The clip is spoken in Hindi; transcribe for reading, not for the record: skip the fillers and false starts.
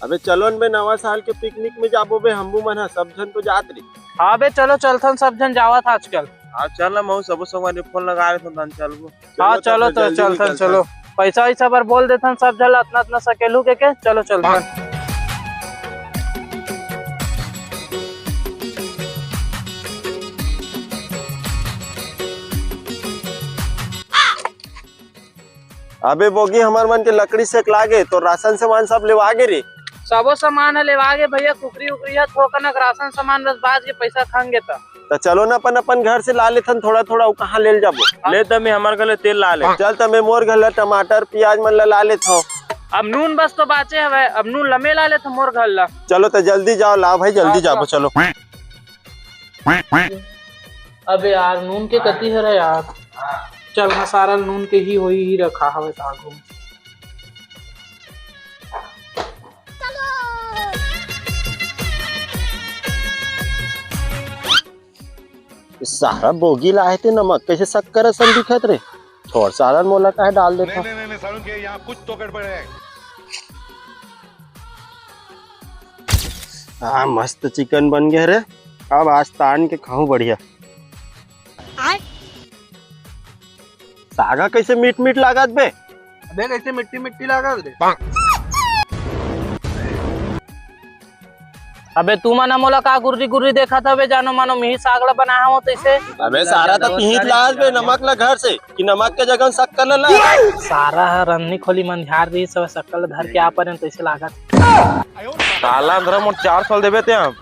अबे चलो बे नवा साल के पिकनिक में जाबो बे हमू मन ह सब जन तो जात रही। हाँ बे चलो चलथन सब जन जावत आजकल। हाँ चल ना मऊ सब संग फोन लगा रहे थे चल। हाँ चलो तो चलथन चलो पैसा वैसा पर बोल देथन सब जन इतना इतना सकेलू के चलो चलथन। अबे बोगी हमार मन के लकड़ी से लागे तो राशन सामान सब लेवा गे रे। सबो सामान है लेवागे भैया कुकरी उकरी है थोकनक राशन सामान बस बाज के पैसा खाएंगे तो चलो ना अपन घर से ला लेथन थोड़ा थोड़ा कहाँ ले जाबो। ले तमे हमार गले तेल ला ले। चल तमे मोर घर टमाटर प्याज मन ला लेत हो। अब नून बस तो बाचे हवे अब नून लमे ला ले तो मोर घर ला। चलो तो जल्दी जाओ ला भाई जल्दी जाबो चलो। अबे यार नून के कति है रे यार। चल ना सारा नून के ही रखा हवे तागो। सारा बोगी लाए थे नमक कैसे शक्कर असन दिखत रे। छोड़ सारा मोला काहे डाल देता। नहीं सारुण के यहाँ कुछ तो गड़बड़ है। हाँ मस्त चिकन बन गया रे। अब आज तान के खाऊं बढ़िया। सागा कैसे मीठ मीठ लागत बे। अबे कैसे मिट्टी मिट्टी लागत रे। अबे तू मना मोला का गुर्री गुर्री देखा था बे जानो मानो मिही सागला बनाया हो तैसे। अबे सारा तो पिहित लाज बे नमक ला घर से कि नमक के जगह शक्कर ला। सारा रन्नी खोली मन ध्यान रही सब शक्ल धर के आ पर तैसे लागत। साला अंदर मोट 4 साल देबे ते हम।